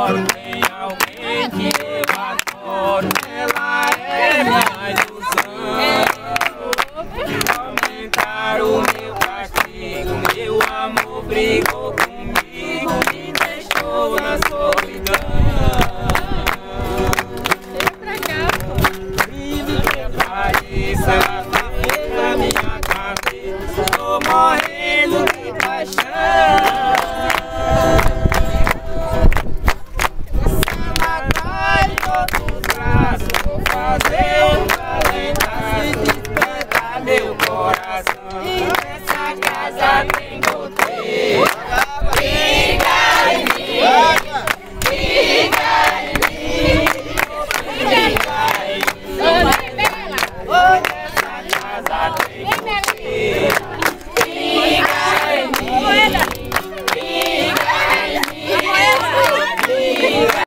moro, tem alguém que eu adoro. Ela é minha ilusão. Aumentar o meu castigo, meu amor brigou comigo, me deixou na solidão. Vive que faz isso, ela fez na minha cabeça. Tô morrendo de paixão. Ela cai em outros braços, vou fazer um calendário, despertar meu coração. Nessa casa tem goteira. Fica em mim, fica em mim, fica em mim. Nessa casa tem goteira. Fica em mim, fica em mim, fica.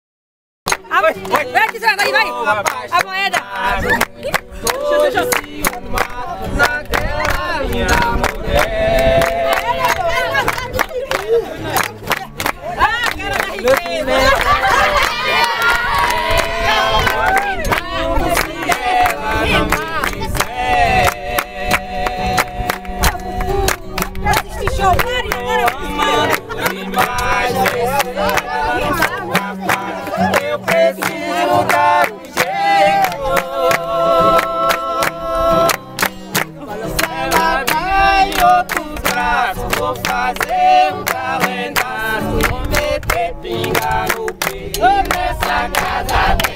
Vai aqui, vai, vai! A moeda! Deixa eu ciúmado naquela minha mulher. Ah, cara da riqueza! Se ela não me quiser, Assiste show, mas eu preciso dar um jeito. Ela vai em outros braços, vou fazer um calendário, vou meter pinga no peito nessa casa.